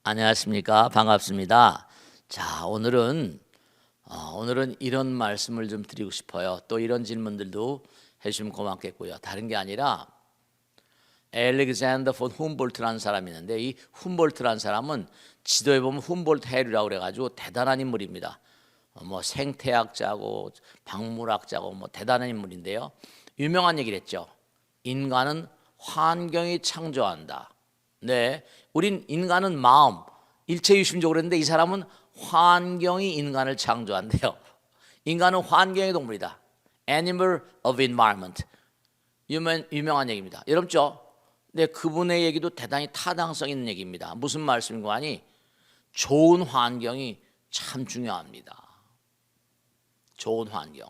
안녕하십니까. 반갑습니다. 자, 오늘은 이런 말씀을 좀 드리고 싶어요. 또 이런 질문들도 해주시면 고맙겠고요. 다른 게 아니라 알렉산더 폰 훔볼트라는 사람이 있는데, 이 훔볼트라는 사람은 지도에 보면 훔볼트 해류라고 그래가지고 대단한 인물입니다. 뭐 생태학자고 박물학자고 뭐 대단한 인물인데요. 유명한 얘기를 했죠. 인간은 환경이 창조한다. 네, 우린 인간은 마음, 일체유심적으로 했는데 이 사람은 환경이 인간을 창조한대요. 인간은 환경의 동물이다. Animal of environment. 유명한 얘기입니다. 여러분죠? 네, 그분의 얘기도 대단히 타당성 있는 얘기입니다. 무슨 말씀인고 하니 좋은 환경이 참 중요합니다. 좋은 환경.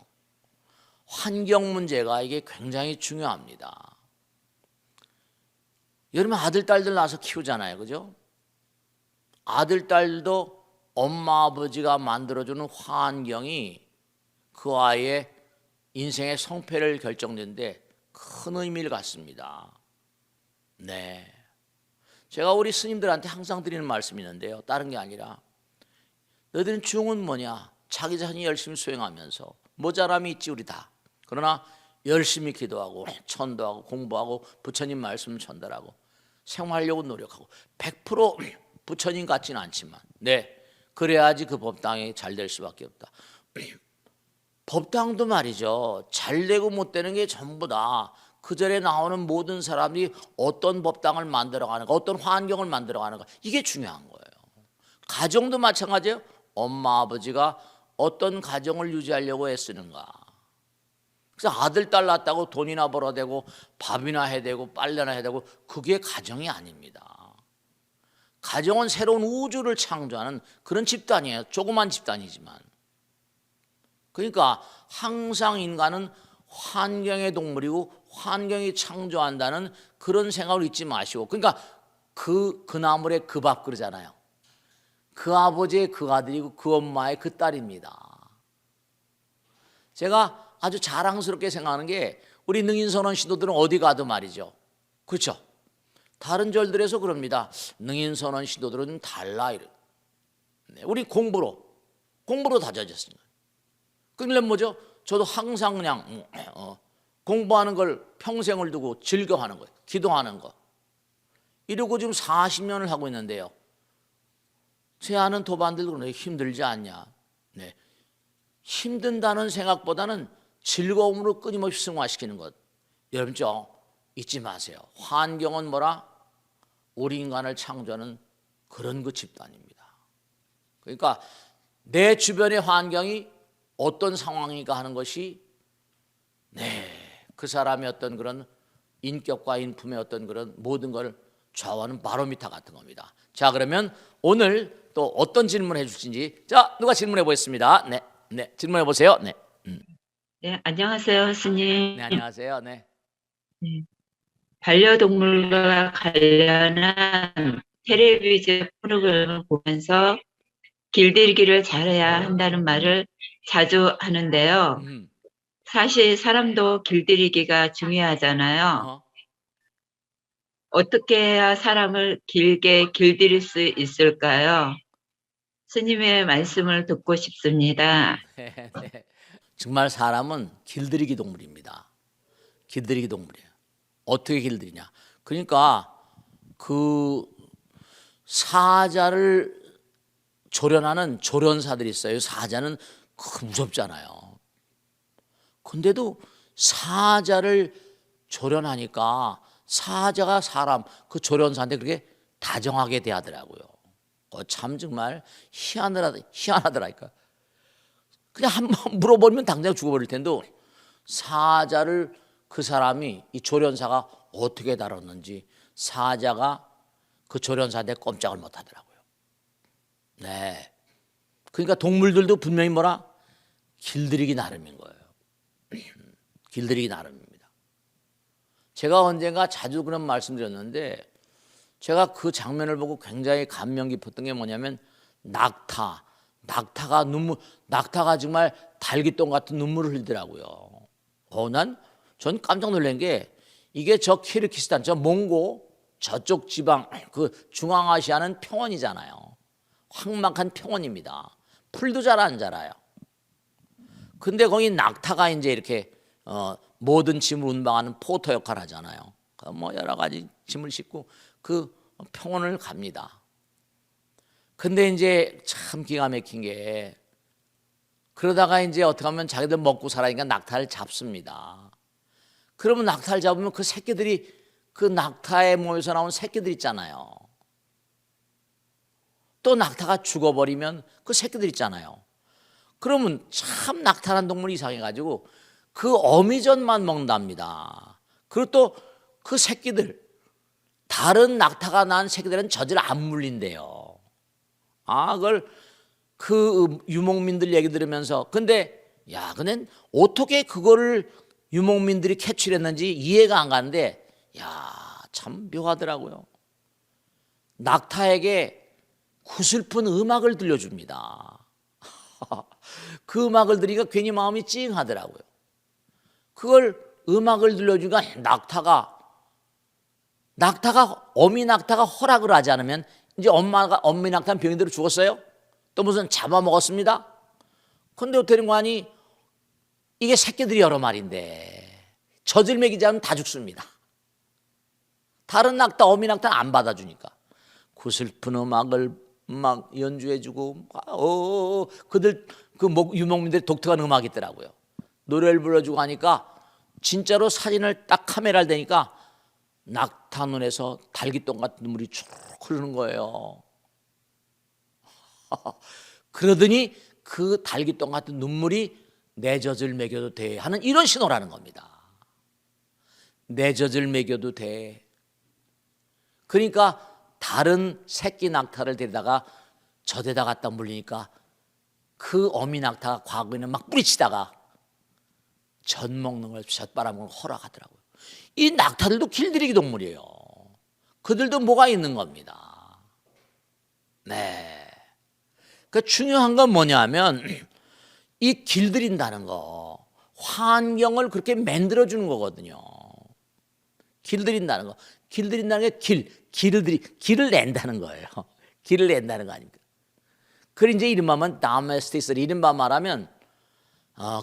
환경 문제가 이게 굉장히 중요합니다. 여러분 아들, 딸들 낳아서 키우잖아요. 그죠? 아들, 딸도 엄마, 아버지가 만들어주는 환경이 그 아이의 인생의 성패를 결정짓는데 큰 의미를 갖습니다. 네. 제가 우리 스님들한테 항상 드리는 말씀이 있는데요. 다른 게 아니라 너희들은 중은 뭐냐? 자기 자신이 열심히 수행하면서 모자람이 있지 우리 다. 그러나 열심히 기도하고 천도하고 공부하고 부처님 말씀 전달하고 생활하려고 노력하고 100% 부처님 같지는 않지만 네, 그래야지 그 법당이 잘 될 수밖에 없다. 법당도 말이죠. 잘 되고 못 되는 게 전부 다 그 절에 나오는 모든 사람이 어떤 법당을 만들어가는가, 어떤 환경을 만들어가는가, 이게 중요한 거예요. 가정도 마찬가지예요. 엄마 아버지가 어떤 가정을 유지하려고 애쓰는가. 그래서 아들 딸 낳았다고 돈이나 벌어야 되고 밥이나 해야 되고 빨래나 해야 되고 그게 가정이 아닙니다. 가정은 새로운 우주를 창조하는 그런 집단이에요. 조그만 집단이지만. 그러니까 항상 인간은 환경의 동물이고 환경이 창조한다는 그런 생각을 잊지 마시고, 그러니까 그 나물에 그 밥 그러잖아요. 그 아버지의 그 아들이고 그 엄마의 그 딸입니다. 제가 아주 자랑스럽게 생각하는 게 우리 능인선원 신도들은 어디 가도 말이죠. 그렇죠? 다른 절들에서 그럽니다. 능인선원 신도들은 달라 이래. 우리 공부로 다져졌습니다. 그러면 뭐죠? 저도 항상 그냥 공부하는 걸 평생을 두고 즐겨하는 거예요. 기도하는 거. 이러고 지금 40년을 하고 있는데요. 제 아는 도반들도 그러네. 힘들지 않냐. 네. 힘든다는 생각보다는 즐거움으로 끊임없이 승화시키는 것. 여러분 잊지 마세요. 환경은 뭐라? 우리 인간을 창조하는 그런 그 집단입니다. 그러니까 내 주변의 환경이 어떤 상황인가 하는 것이 그 사람의 어떤 그런 인격과 인품의 어떤 그런 모든 걸 좌우하는 바로미터 같은 겁니다. 자, 그러면 오늘 또 어떤 질문을 해주신지, 자, 누가 질문해 보겠습니다. 네, 질문해 보세요. 네. 네, 안녕하세요, 스님. 네, 안녕하세요. 네. 네, 반려동물과 관련한 텔레비전 프로그램을 보면서 길들이기를 잘해야 한다는 말을 자주 하는데요. 사실 사람도 길들이기가 중요하잖아요. 어허. 어떻게 해야 사람을 길게 길들일 수 있을까요? 스님의 말씀을 듣고 싶습니다. 네. 정말 사람은 길들이기 동물입니다. 길들이기 동물이에요. 어떻게 길들이냐? 그러니까 그 사자를 조련하는 조련사들이 있어요. 사자는 무섭잖아요. 근데도 사자를 조련하니까 사자가 사람 그 조련사한테 그렇게 다정하게 대하더라고요. 참 정말 희한하더라니까. 그냥 한번 물어보면 당장 죽어버릴 텐데 사자를 그 사람이 이 조련사가 어떻게 다뤘는지 사자가 그 조련사한테 꼼짝을 못 하더라고요. 네. 그러니까 동물들도 분명히 뭐라? 길들이기 나름인 거예요. 길들이기 나름입니다. 제가 언젠가 자주 그런 말씀드렸는데 제가 그 장면을 보고 굉장히 감명 깊었던 게 뭐냐면 낙타가 정말 달기똥 같은 눈물을 흘리더라고요. 전 깜짝 놀란 게 이게 저 키르기스탄, 저 몽고 저쪽 지방 그 중앙아시아는 평원이잖아요. 황막한 평원입니다. 풀도 잘 안 자라요. 근데 거기 낙타가 이제 이렇게 모든 짐을 운반하는 포터 역할을 하잖아요. 뭐 여러 가지 짐을 싣고 그 평원을 갑니다. 근데 이제 참 기가 막힌 게 그러다가 이제 어떻게 하면 자기들 먹고 살아니까 낙타를 잡습니다. 그러면 낙타를 잡으면 그 새끼들이 그 낙타의 몸에서 나온 새끼들 있잖아요. 또 낙타가 죽어버리면 그 새끼들 있잖아요. 그러면 참 낙타라는 동물이 이상해가지고 그 어미젖만 먹는답니다. 그리고 또 그 새끼들 다른 낙타가 낳은 새끼들은 젖을 안 물린대요. 그걸 그 유목민들 얘기 들으면서 근데 근데 어떻게 그거를 유목민들이 캐치했는지 이해가 안 가는데 참 묘하더라고요. 낙타에게 구슬픈 음악을 들려줍니다. 그 음악을 들으니까 괜히 마음이 찡하더라고요. 그걸 음악을 들려주니까 낙타가 어미 낙타가 허락을 하지 않으면 이제 어미 낙타는 병인대로 죽었어요. 또 무슨 잡아먹었습니다. 근데 어떻게 된 거 아니 이게 새끼들이 여러 마리인데 젖을 먹이지 않으면 다 죽습니다. 다른 낙타 어미 낙타는 안 받아주니까 구슬픈 음악을 막 연주해주고 그들 그 유목민들이 독특한 음악이 있더라고요. 노래를 불러주고 하니까 진짜로 사진을 딱 카메라를 대니까 낙타 눈에서 달기똥 같은 눈물이 쭉 흐르는 거예요. 그러더니 그 달기똥 같은 눈물이 내 젖을 먹여도 돼 하는 이런 신호라는 겁니다. 내 젖을 먹여도 돼. 그러니까 다른 새끼 낙타를 데려다가 젖에다 갖다 물리니까 그 어미 낙타가 과거에는 막 뿌리치다가 젖 먹는 걸, 젖 빨아먹는 걸 허락하더라고요. 이 낙타들도 길들이기 동물이에요. 그들도 뭐가 있는 겁니다. 네. 그 중요한 건 뭐냐면 이 길들인다는 거, 환경을 그렇게 만들어주는 거거든요. 길들인다는 거. 길들인다는 게 길을 낸다는 거예요. 길을 낸다는 거 아닙니까? 그래 이제 이른바면 domesticated, 이른바 말하면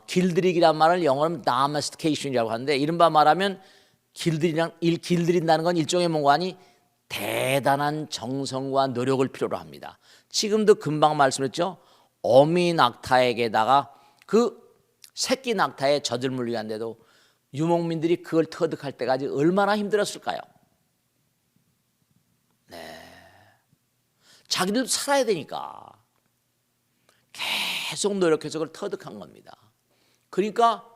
길들이기란 말을 영어로 domestication이라고 하는데 이른바 말하면 길들인다는 건 일종의 뭔가 아니 대단한 정성과 노력을 필요로 합니다. 지금도 금방 말씀했죠. 어미 낙타에게다가 그 새끼 낙타의 젖을 물리게 한데도 유목민들이 그걸 터득할 때까지 얼마나 힘들었을까요? 네, 자기들도 살아야 되니까 계속 노력해서 그걸 터득한 겁니다. 그러니까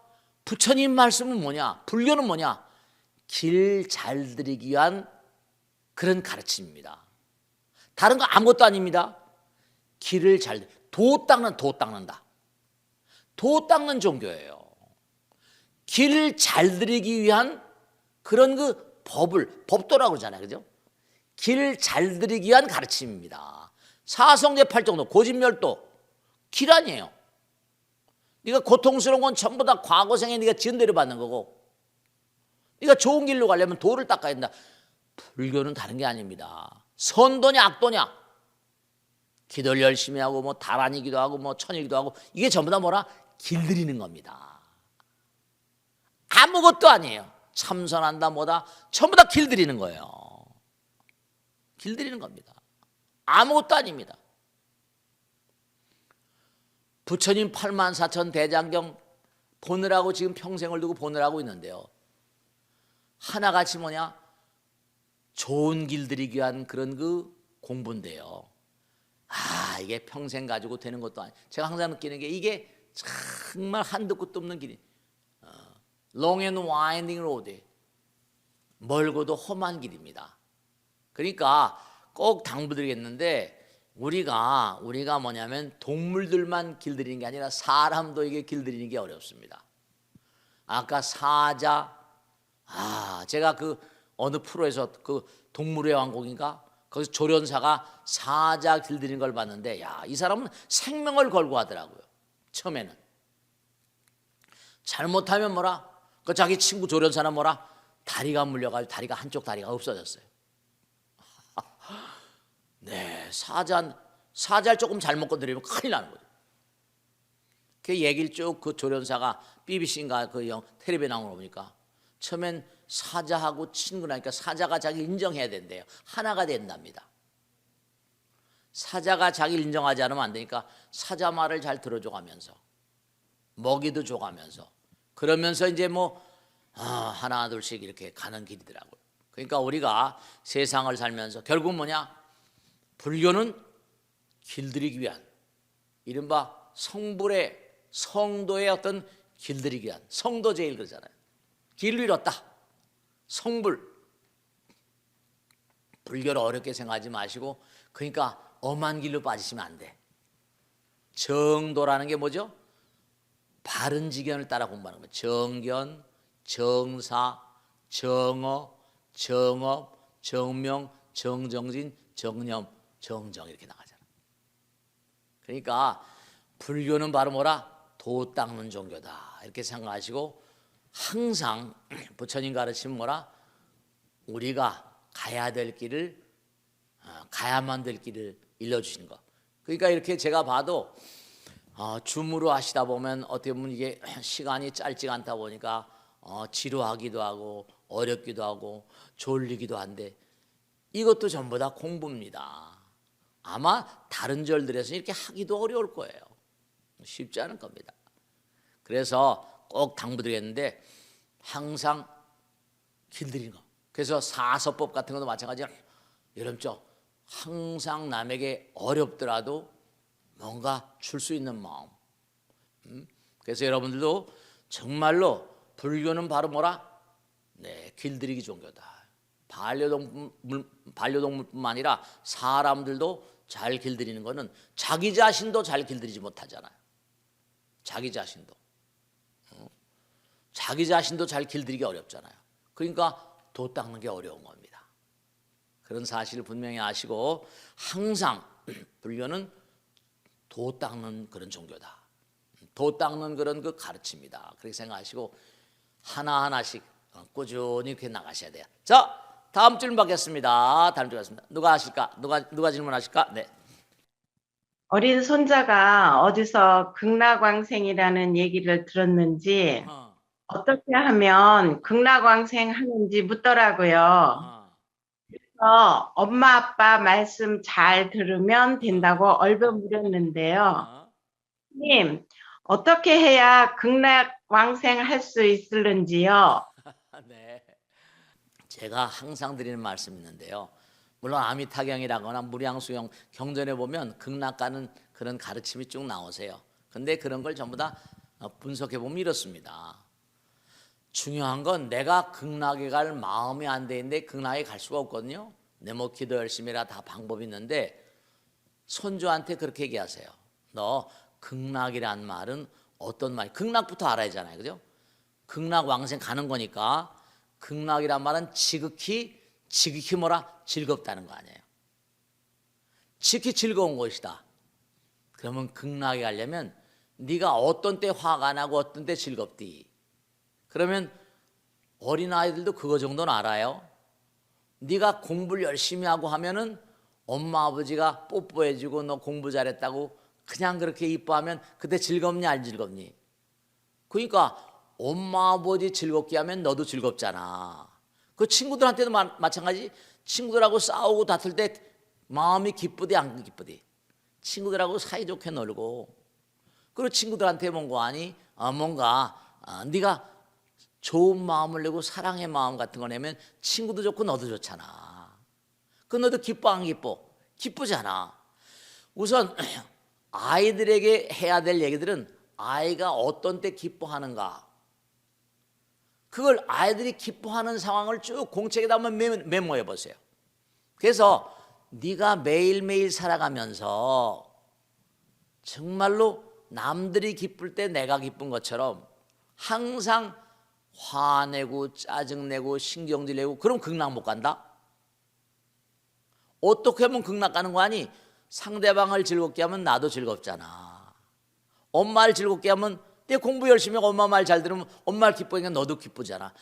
부처님 말씀은 뭐냐? 불교는 뭐냐? 길 잘 들이기 위한 그런 가르침입니다. 다른 거 아무것도 아닙니다. 길을 도 닦는다. 도 닦는 종교예요. 길을 잘 들이기 위한 그런 그 법도라고 그러잖아요. 그죠? 길을 잘 들이기 위한 가르침입니다. 사성제 팔정도, 고진멸도 길 아니에요. 네가 고통스러운 건 전부 다 과거생에 네가 지은 대로 받는 거고 네가 좋은 길로 가려면 도를 닦아야 된다. 불교는 다른 게 아닙니다. 선도냐 악도냐, 기도를 열심히 하고 뭐 다란이기도 하고 뭐 천이기도 하고 이게 전부 다 뭐라? 길들이는 겁니다. 아무것도 아니에요. 참선한다 뭐다 전부 다 길들이는 거예요. 길들이는 겁니다. 아무것도 아닙니다. 부처님 84,000 대장경 보느라고 지금 평생을 두고 보느라고 있는데요. 하나같이 뭐냐? 좋은 길들이기 위한 그런 그 공부인데요. 이게 평생 가지고 되는 것도 아니에요. 제가 항상 느끼는 게 이게 정말 한도 끝도 없는 길이 long and winding road, 멀고도 험한 길입니다. 그러니까 꼭 당부드리겠는데 우리가 뭐냐면 동물들만 길들이는 게 아니라 사람도 이게 길들이는 게 어렵습니다. 아까 사자, 제가 그 어느 프로에서 그 동물의 왕국인가 거기서 조련사가 사자 길들이는 걸 봤는데 이 사람은 생명을 걸고 하더라고요. 처음에는 잘못하면 뭐라 그 자기 친구 조련사는 뭐라 다리가 물려가지고 한쪽 다리가 없어졌어요. 네, 사자를 조금 잘못 건드리면 큰일 나는 거죠. 그 얘기를 쭉 그 조련사가 BBC인가 그 텔레비에 나온 거 보니까 처음엔 사자하고 친구 나니까 사자가 자기를 인정해야 된대요. 하나가 된답니다. 사자가 자기를 인정하지 않으면 안 되니까 사자 말을 잘 들어줘가면서 먹이도 줘가면서 그러면서 이제 뭐 하나 둘씩 이렇게 가는 길이더라고요. 그러니까 우리가 세상을 살면서 결국 뭐냐? 불교는 길들이기 위한 이른바 성도의 어떤 길들이기 위한 성도 제일 그러잖아요. 길을 잃었다. 성불. 불교를 어렵게 생각하지 마시고 그러니까 엄한 길로 빠지시면 안 돼. 정도라는 게 뭐죠? 바른 지견을 따라 공부하는 거예요. 정견, 정사, 정어, 정업, 정명, 정정진, 정념, 정정 이렇게 나가잖아. 그러니까 불교는 바로 뭐라? 도 닦는 종교다 이렇게 생각하시고 항상 부처님 가르치면 뭐라? 우리가 가야 될 길을 가야만 될 길을 일러주시는 거. 그러니까 이렇게 제가 봐도 줌으로 하시다 보면 어떻게 보면 이게 시간이 짧지가 않다 보니까 지루하기도 하고 어렵기도 하고 졸리기도 한데 이것도 전부 다 공부입니다. 아마 다른 절들에서 이렇게 하기도 어려울 거예요. 쉽지 않을 겁니다. 그래서 꼭 당부드리겠는데 항상 길들이는 거. 그래서 사서법 같은 것도 마찬가지야. 여러분죠, 항상 남에게 어렵더라도 뭔가 줄 수 있는 마음. 그래서 여러분들도 정말로 불교는 바로 뭐라? 네, 길들이기 종교다. 반려동물뿐만 아니라 사람들도 잘 길들이는 거는 자기 자신도 잘 길들이지 못하잖아요. 자기 자신도 잘 길들이기 어렵잖아요. 그러니까 도 닦는 게 어려운 겁니다. 그런 사실을 분명히 아시고 항상 불교는 도 닦는 그런 종교다. 도 닦는 그런 그 가르침이다. 그렇게 생각하시고 하나하나씩 꾸준히 이렇게 나가셔야 돼요. 자, 다음 질문 받겠습니다. 다음 질문 받겠습니다. 누가 하실까? 누가 질문하실까? 네. 어린 손자가 어디서 극락왕생이라는 얘기를 들었는지 어떻게 하면 극락왕생 하는지 묻더라고요. 그래서 엄마 아빠 말씀 잘 들으면 된다고 얼버무렸는데요. 님, 어떻게 해야 극락왕생 할 수 있을는지요? 네. 제가 항상 드리는 말씀이 있는데요. 물론 아미타경이라거나 무량수경 경전에 보면 극락 가는 그런 가르침이 쭉 나오세요. 근데 그런 걸 전부 다 분석해 보면 이렇습니다. 중요한 건 내가 극락에 갈 마음이 안 돼 있는데 극락에 갈 수가 없거든요. 내 뭐 기도 열심히 해라 다 방법이 있는데 손주한테 그렇게 얘기하세요. 너 극락이란 말은 어떤 말? 극락부터 알아야 하잖아요. 그죠? 극락 왕생 가는 거니까 극락이란 말은 지극히 뭐라? 즐겁다는 거 아니에요. 지극히 즐거운 것이다. 그러면 극락에 가려면 네가 어떤 때 화가 나고 어떤 때 즐겁디. 그러면 어린아이들도 그거 정도는 알아요. 네가 공부를 열심히 하고 하면은 엄마 아버지가 뽀뽀해주고 너 공부 잘했다고 그냥 그렇게 이뻐하면 그때 즐겁니 안 즐겁니? 그러니까 엄마 아버지 즐겁게 하면 너도 즐겁잖아. 그 친구들한테도 마찬가지. 친구들하고 싸우고 다툴 때 마음이 기쁘디 안 기쁘디? 친구들하고 사이좋게 놀고 그리고 친구들한테 뭔가 하니 네가 좋은 마음을 내고 사랑의 마음 같은 거 내면 친구도 좋고 너도 좋잖아. 그 너도 기뻐 안 기뻐? 기쁘잖아. 우선 아이들에게 해야 될 얘기들은 아이가 어떤 때 기뻐하는가, 그걸 아이들이 기뻐하는 상황을 쭉 공책에다 한번 메모해 보세요. 그래서 네가 매일매일 살아가면서 정말로 남들이 기쁠 때 내가 기쁜 것처럼 항상 화내고 짜증내고 신경질 내고 그럼 극락 못 간다? 어떻게 하면 극락 가는 거 아니? 상대방을 즐겁게 하면 나도 즐겁잖아. 엄마를 즐겁게 하면 내 공부 열심히 하고 엄마 말 잘 들으면 엄마를 기쁘니까 너도 기쁘잖아.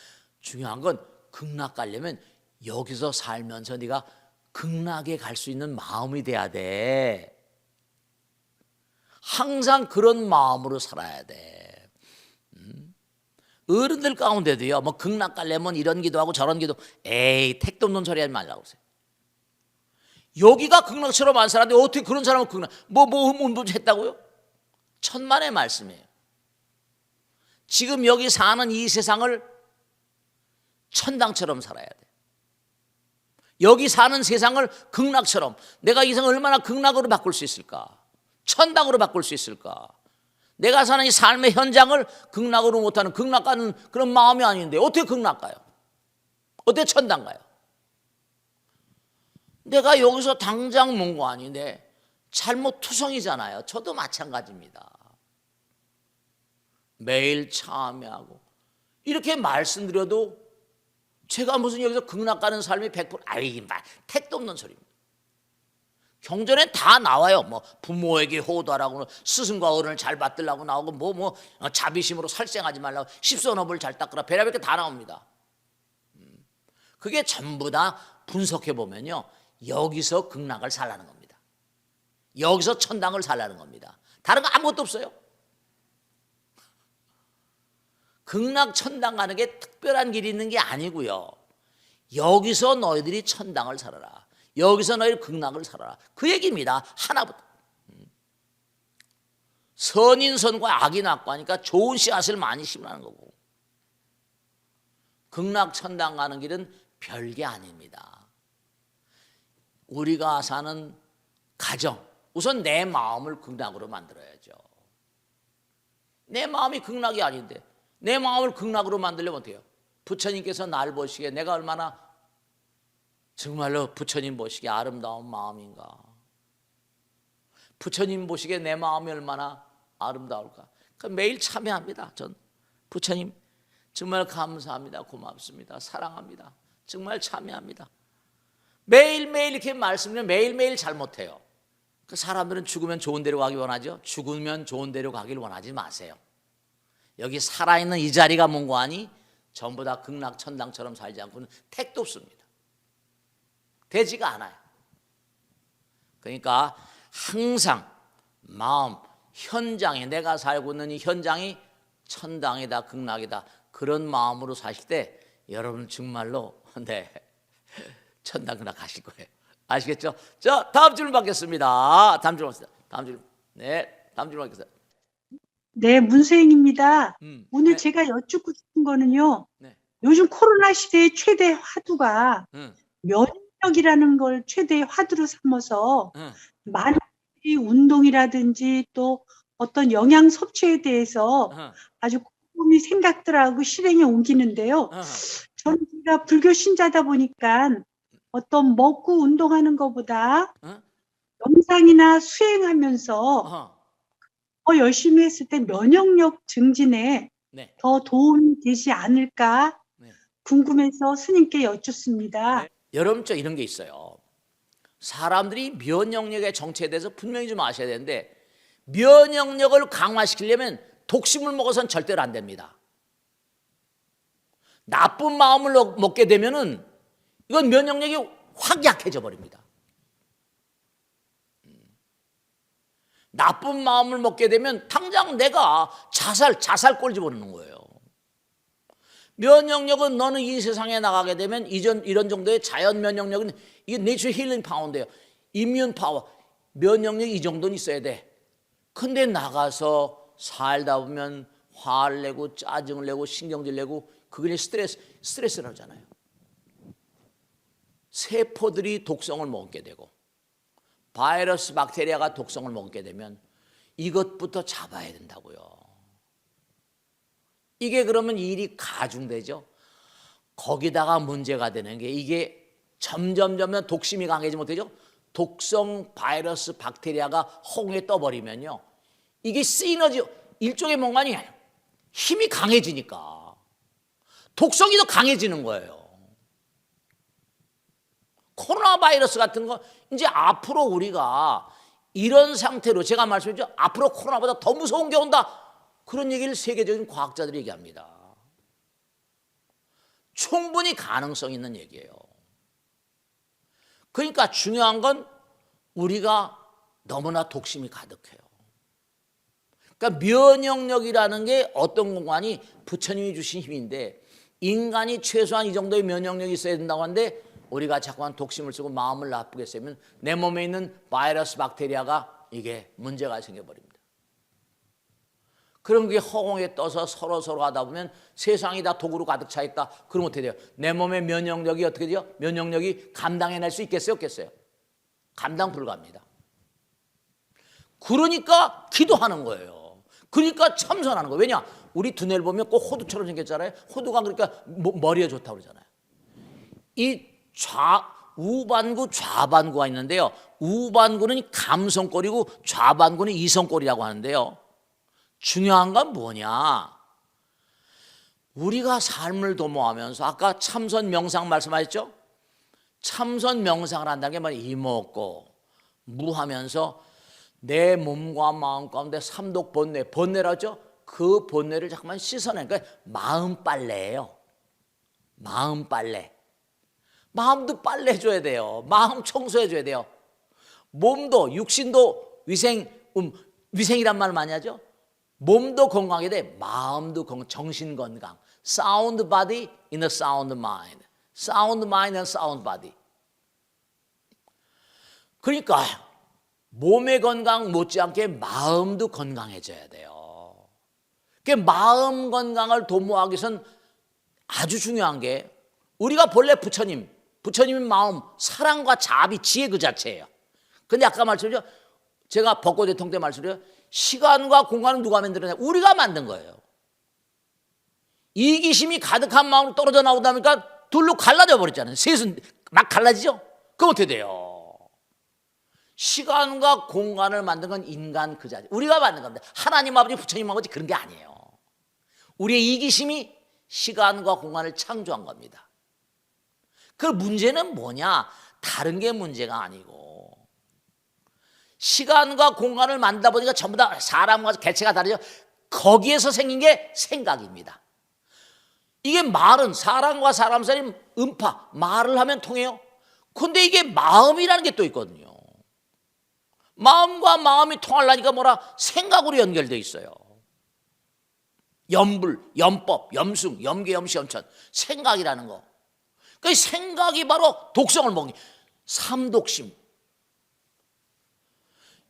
중요한 건 극락 가려면 여기서 살면서 네가 극락에 갈 수 있는 마음이 돼야 돼. 항상 그런 마음으로 살아야 돼. 어른들 가운데도요, 뭐 극락 가려면 이런 기도하고 저런 기도, 에이, 택도 없는 소리 하지 말라고 하세요. 여기가 극락처럼 안 살았는데 어떻게 그런 사람은 극락, 뭐 했다고요? 천만의 말씀이에요. 지금 여기 사는 이 세상을 천당처럼 살아야 돼. 여기 사는 세상을 극락처럼, 내가 이 세상을 얼마나 극락으로 바꿀 수 있을까? 천당으로 바꿀 수 있을까? 내가 사는 이 삶의 현장을 극락으로 못하는, 극락 가는 그런 마음이 아닌데 어떻게 극락 가요? 어떻게 천당 가요? 내가 여기서 당장 뭔가 아닌데 잘못 투성이잖아요. 저도 마찬가지입니다. 매일 참여하고 이렇게 말씀드려도 제가 무슨 여기서 극락 가는 삶이 100% 아이, 택도 없는 소리입니다. 경전에 다 나와요. 뭐 부모에게 효도하라고, 스승과 어른을 잘 받들라고 나오고, 자비심으로 살생하지 말라고, 십선업을 잘 닦으라, 별의별 게 다 나옵니다. 그게 전부 다 분석해 보면요, 여기서 극락을 살라는 겁니다. 여기서 천당을 살라는 겁니다. 다른 거 아무것도 없어요. 극락 천당 가는 게 특별한 길이 있는 게 아니고요, 여기서 너희들이 천당을 살아라, 여기서 너희 극락을 살아라, 그 얘기입니다. 하나부터. 선인선과 악이 낫고 하니까 좋은 씨앗을 많이 심으라는 거고, 극락 천당 가는 길은 별게 아닙니다. 우리가 사는 가정, 우선 내 마음을 극락으로 만들어야죠. 내 마음이 극락이 아닌데 내 마음을 극락으로 만들려면 어떻게 해요? 부처님께서 날 보시기에 내가 얼마나 정말로 부처님 보시기에 아름다운 마음인가, 부처님 보시기에 내 마음이 얼마나 아름다울까. 매일 참여합니다. 전 부처님 정말 감사합니다, 고맙습니다, 사랑합니다, 정말 참여합니다. 매일매일 이렇게 말씀을 매일매일 잘못해요. 그 사람들은 죽으면 좋은 데로 가기 원하죠. 죽으면 좋은 데로 가길 원하지 마세요. 여기 살아있는 이 자리가 뭔고 하니 전부 다 극락 천당처럼 살지 않고는 택도 없습니다. 되지가 않아요. 그러니까 항상 마음, 현장에, 내가 살고 있는 이 현장이 천당이다, 극락이다, 그런 마음으로 사실 때 여러분 정말로 천당 극락 가실 거예요. 아시겠죠? 자, 다음 질문 받겠습니다. 다음 질문 받겠습니다. 네, 문수행입니다. 오늘 네. 제가 여쭙고 싶은 거는요, 네. 요즘 코로나 시대의 최대 화두가 면역이라는 걸 최대 화두로 삼아서 많은 분들이 운동이라든지 또 어떤 영양 섭취에 대해서 아주 꼼꼼히 생각들하고 실행에 옮기는데요. 저는 제가 불교 신자다 보니까 어떤 먹고 운동하는 것보다 명상이나 수행하면서 더 열심히 했을 때 면역력 증진에 네. 더 도움이 되지 않을까 궁금해서 스님께 여쭙습니다. 네. 여러분, 저 이런 게 있어요. 사람들이 면역력의 정체에 대해서 분명히 좀 아셔야 되는데, 면역력을 강화시키려면 독심을 먹어서는 절대로 안 됩니다. 나쁜 마음을 먹게 되면은 이건 면역력이 확 약해져 버립니다. 나쁜 마음을 먹게 되면 당장 내가 자살 꼴집어넣는 거예요. 면역력은 너는 이 세상에 나가게 되면 이런 정도의 자연 면역력은, 이게 내추럴 힐링 파워인데요, 이뮨 파워, 면역력이 이 정도는 있어야 돼. 근데 나가서 살다 보면 화를 내고 짜증을 내고 신경질 내고, 그게 스트레스를 하잖아요. 세포들이 독성을 먹게 되고 바이러스, 박테리아가 독성을 먹게 되면 이것부터 잡아야 된다고요. 이게 그러면 일이 가중되죠. 거기다가 문제가 되는 게, 이게 점점 독심이 강해지면 어떻게 되죠? 독성 바이러스, 박테리아가 홍에 떠버리면요, 이게 시너지, 일종의 뭔가 아니에요. 힘이 강해지니까 독성이 더 강해지는 거예요. 코로나 바이러스 같은 거 이제 앞으로 우리가 이런 상태로, 제가 말씀드렸죠, 앞으로 코로나보다 더 무서운 게 온다, 그런 얘기를 세계적인 과학자들이 얘기합니다. 충분히 가능성 있는 얘기예요. 그러니까 중요한 건 우리가 너무나 독심이 가득해요. 그러니까 면역력이라는 게 어떤 공간이 부처님이 주신 힘인데 인간이 최소한 이 정도의 면역력이 있어야 된다고 하는데 우리가 자꾸만 독심을 쓰고 마음을 나쁘게 쓰면 내 몸에 있는 바이러스 박테리아가 이게 문제가 생겨버립니다. 그런 게 허공에 떠서 서로 하다 보면 세상이 다 독으로 가득 차 있다. 그러면 어떻게 돼요? 내 몸의 면역력이 어떻게 돼요? 면역력이 감당해낼 수 있겠어요? 없겠어요? 감당 불가합니다. 그러니까 기도하는 거예요. 그러니까 참선하는 거예요. 왜냐? 우리 두뇌를 보면 꼭 호두처럼 생겼잖아요. 호두가 그러니까 머리에 좋다고 그러잖아요. 이 우반구, 좌반구가 있는데요. 우반구는 감성골이고 좌반구는 이성골이라고 하는데요. 중요한 건 뭐냐? 우리가 삶을 도모하면서 아까 참선 명상 말씀하셨죠? 참선 명상을 한다는 게 뭐냐? 이먹고 무하면서 내 몸과 마음 가운데 삼독 번뇌, 번뇌라죠? 그 번뇌를 잠깐만 씻어내니까 마음 빨래예요. 마음 빨래. 마음도 빨래해줘야 돼요. 마음 청소해줘야 돼요. 몸도 육신도 위생이란 말 많이 하죠. 몸도 건강하게 돼. 마음도 건강, 정신 건강. Sound body in a sound mind. Sound mind and sound body. 그러니까 몸의 건강 못지않게 마음도 건강해져야 돼요. 그 마음 건강을 도모하기 위해서는 아주 중요한 게 우리가 본래 부처님의 마음, 사랑과 자비, 지혜 그 자체예요. 근데 아까 말씀드렸죠. 제가 벚꽃 대통령 때 말씀드렸죠. 시간과 공간은 누가 만들었냐? 우리가 만든 거예요. 이기심이 가득한 마음으로 떨어져 나오다 보니까 둘로 갈라져 버렸잖아요. 셋은 막 갈라지죠? 그럼 어떻게 돼요? 시간과 공간을 만든 건 인간 그 자체. 우리가 만든 겁니다. 하나님 아버지, 부처님 아버지 그런 게 아니에요. 우리의 이기심이 시간과 공간을 창조한 겁니다. 그 문제는 뭐냐? 다른 게 문제가 아니고 시간과 공간을 만들다 보니까 전부 다 사람과 개체가 다르죠. 거기에서 생긴 게 생각입니다. 이게 말은 사람과 사람 사이 음파, 말을 하면 통해요. 근데 이게 마음이라는 게 또 있거든요. 마음과 마음이 통하려니까 뭐라? 생각으로 연결되어 있어요. 염불, 염법, 염승, 염계, 염시, 염천. 생각이라는 거. 그 생각이 바로 독성을 먹는 삼독심.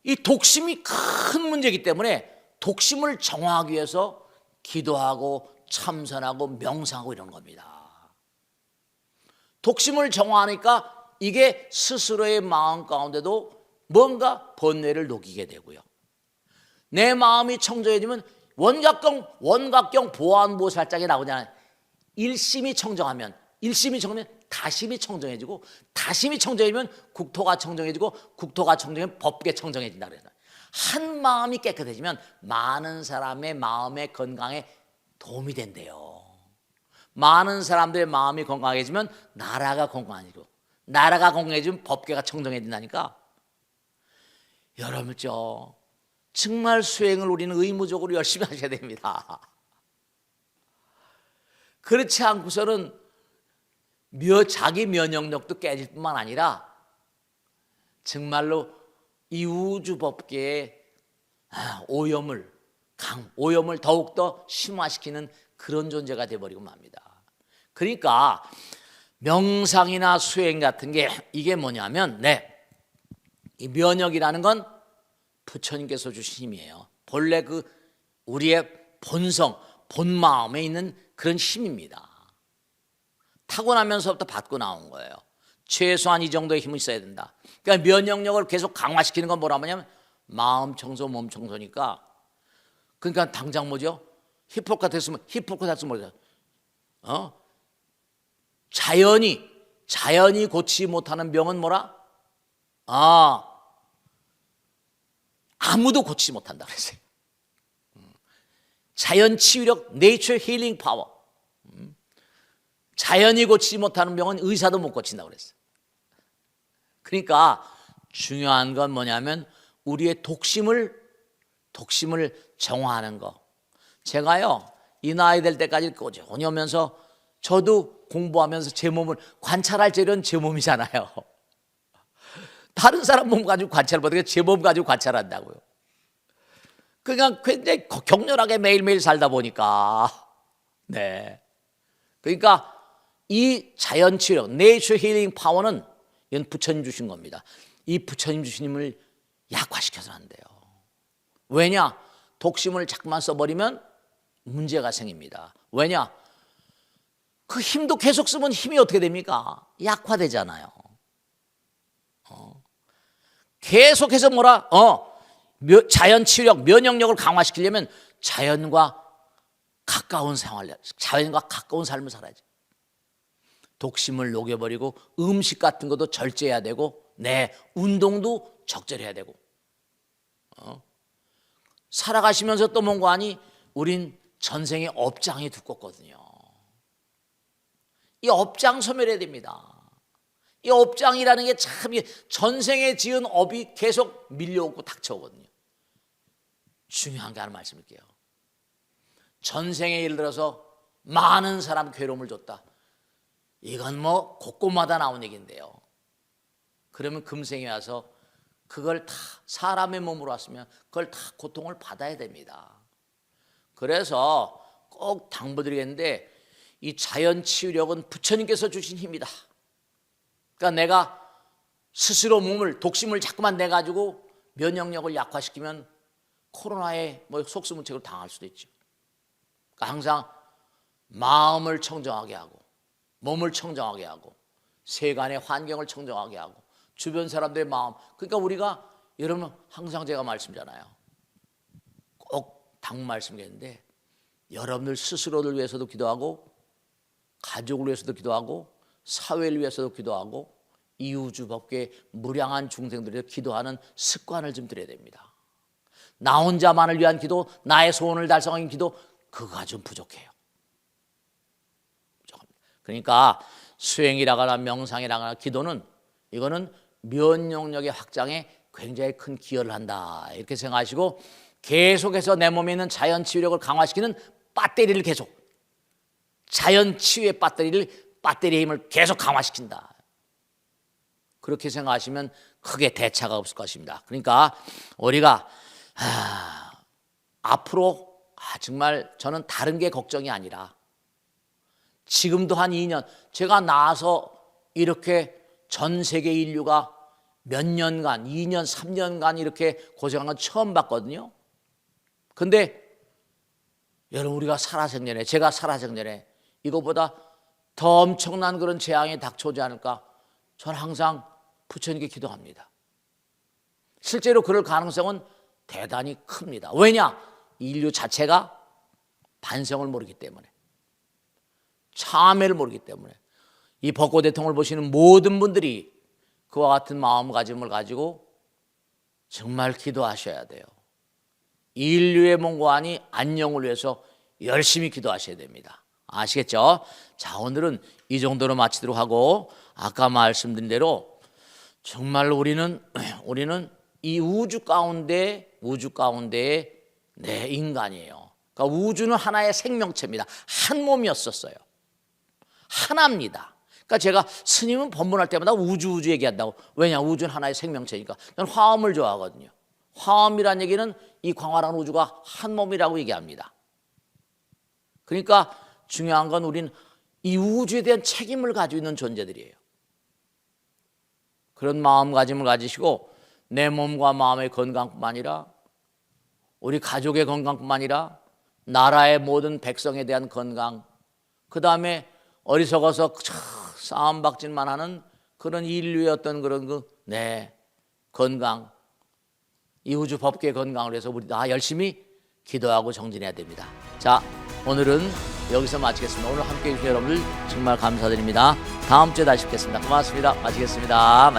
이 독심이 큰 문제이기 때문에 독심을 정화하기 위해서 기도하고 참선하고 명상하고 이런 겁니다. 독심을 정화하니까 이게 스스로의 마음 가운데도 뭔가 번뇌를 녹이게 되고요. 내 마음이 청정해지면 원각경 보안보살장에 나오잖아요. 일심이 청정하면 다심이 청정해지고 다심이 청정해지면 국토가 청정해지고 국토가 청정해지면 법계 청정해진다 그래요. 한 마음이 깨끗해지면 많은 사람의 마음의 건강에 도움이 된대요. 많은 사람들의 마음이 건강해지면 나라가 건강해지고 나라가 건강해지면 법계가 청정해진다니까. 여러분죠, 정말 수행을 우리는 의무적으로 열심히 하셔야 됩니다. 그렇지 않고서는 자기 면역력도 깨질 뿐만 아니라 정말로 이 우주 법계의 오염을 더욱더 심화시키는 그런 존재가 되어버리고 맙니다. 그러니까 명상이나 수행 같은 게 이게 뭐냐면 이 면역이라는 건 부처님께서 주신 힘이에요. 본래 그 우리의 본성, 본마음에 있는 그런 힘입니다. 타고나면서부터 받고 나온 거예요. 최소한 이 정도의 힘은 있어야 된다. 그러니까 면역력을 계속 강화시키는 건 뭐라고 하냐면 마음 청소, 몸 청소니까. 그러니까 당장 뭐죠? 히포크라테스 뭐죠? 자연이 고치지 못하는 병은 뭐라? 아무도 고치지 못한다 그랬어요. 자연 치유력, 네이처 힐링 파워. 자연이 고치지 못하는 병은 의사도 못 고친다고 그랬어요. 그러니까 중요한 건 뭐냐면 우리의 독심을 정화하는 거. 제가요, 이 나이 될 때까지 꾸준히 오면서 저도 공부하면서 제 몸을 관찰할 줄은 제 몸이잖아요. 다른 사람 몸 가지고 관찰을 못하게 제 몸 가지고 관찰한다고요. 그러니까 굉장히 격렬하게 매일매일 살다 보니까 네. 그러니까 이 자연 치료, 네이처 힐링 파워는 이건 부처님 주신 겁니다. 이 부처님 주신 힘을 약화시켜서는 안 돼요. 왜냐? 독심을 자꾸만 써버리면 문제가 생깁니다. 왜냐? 그 힘도 계속 쓰면 힘이 어떻게 됩니까? 약화되잖아요. 계속해서 자연 치유력, 면역력을 강화시키려면 자연과 가까운 생활, 자연과 가까운 삶을 살아야지. 독심을 녹여버리고 음식 같은 것도 절제해야 되고, 운동도 적절해야 되고, 살아가시면서 또 뭔가 하니 우린 전생에 업장이 두껍거든요. 이 업장 소멸해야 됩니다. 이 업장이라는 게 참 전생에 지은 업이 계속 밀려오고 닥쳐오거든요. 중요한 게 하나 말씀드릴게요. 전생에 예를 들어서 많은 사람 괴로움을 줬다. 이건 뭐 곳곳마다 나온 얘기인데요. 그러면 금생에 와서 그걸 다 사람의 몸으로 왔으면 그걸 다 고통을 받아야 됩니다. 그래서 꼭 당부드리겠는데 이 자연 치유력은 부처님께서 주신 힘이다. 그러니까 내가 스스로 독심을 자꾸만 내가지고 면역력을 약화시키면 코로나에 속수무책으로 당할 수도 있죠. 그러니까 항상 마음을 청정하게 하고 몸을 청정하게 하고 세간의 환경을 청정하게 하고 주변 사람들의 마음, 그러니까 우리가 여러분 항상 제가 말씀드리잖아요. 꼭 당 말씀드리는데 여러분들 스스로를 위해서도 기도하고 가족을 위해서도 기도하고 사회를 위해서도 기도하고 이 우주 법계의 무량한 중생들에 기도하는 습관을 좀 들여야 됩니다. 나 혼자만을 위한 기도, 나의 소원을 달성하는 기도, 그거가 좀 부족해요. 그러니까 수행이라거나 명상이라거나 기도는 이거는 면역력의 확장에 굉장히 큰 기여를 한다, 이렇게 생각하시고 계속해서 내 몸에 있는 자연 치유력을 강화시키는 배터리를 계속, 자연 치유의 배터리의 힘을 계속 강화시킨다, 그렇게 생각하시면 크게 대차가 없을 것입니다. 그러니까 우리가 앞으로 정말 저는 다른 게 걱정이 아니라 지금도 한 2년, 제가 나와서 이렇게 전 세계 인류가 몇 년간, 2년, 3년간 이렇게 고생한 건 처음 봤거든요. 근데 여러분, 우리가 살아생전에, 제가 살아생전에 이거보다 더 엄청난 그런 재앙이 닥쳐오지 않을까, 저는 항상 부처님께 기도합니다. 실제로 그럴 가능성은 대단히 큽니다. 왜냐? 인류 자체가 반성을 모르기 때문에, 참회를 모르기 때문에. 이 벚꽃 대통을 보시는 모든 분들이 그와 같은 마음가짐을 가지고 정말 기도하셔야 돼요. 인류의 몸과 안녕을 위해서 열심히 기도하셔야 됩니다. 아시겠죠? 자, 오늘은 이 정도로 마치도록 하고, 아까 말씀드린 대로 정말 우리는 이 우주 가운데의 인간이에요. 그러니까 우주는 하나의 생명체입니다. 한 몸이었었어요. 하나입니다. 그러니까 제가 스님은 법문할 때마다 우주 얘기한다고. 왜냐? 우주는 하나의 생명체니까. 저는 화엄을 좋아하거든요. 화엄이란 얘기는 이 광활한 우주가 한 몸이라고 얘기합니다. 그러니까 중요한 건 우리는 이 우주에 대한 책임을 가지고 있는 존재들이에요. 그런 마음가짐을 가지시고 내 몸과 마음의 건강뿐만 아니라 우리 가족의 건강뿐만 아니라 나라의 모든 백성에 대한 건강, 그 다음에 어리석어서 싸움박질만 하는 그런 인류의 어떤 그런 건강, 이 우주 법계의 건강을 위해서 우리 다 열심히 기도하고 정진해야 됩니다. 자, 오늘은 여기서 마치겠습니다. 오늘 함께해 주신 여러분들 정말 감사드립니다. 다음 주에 다시 뵙겠습니다. 고맙습니다. 마치겠습니다.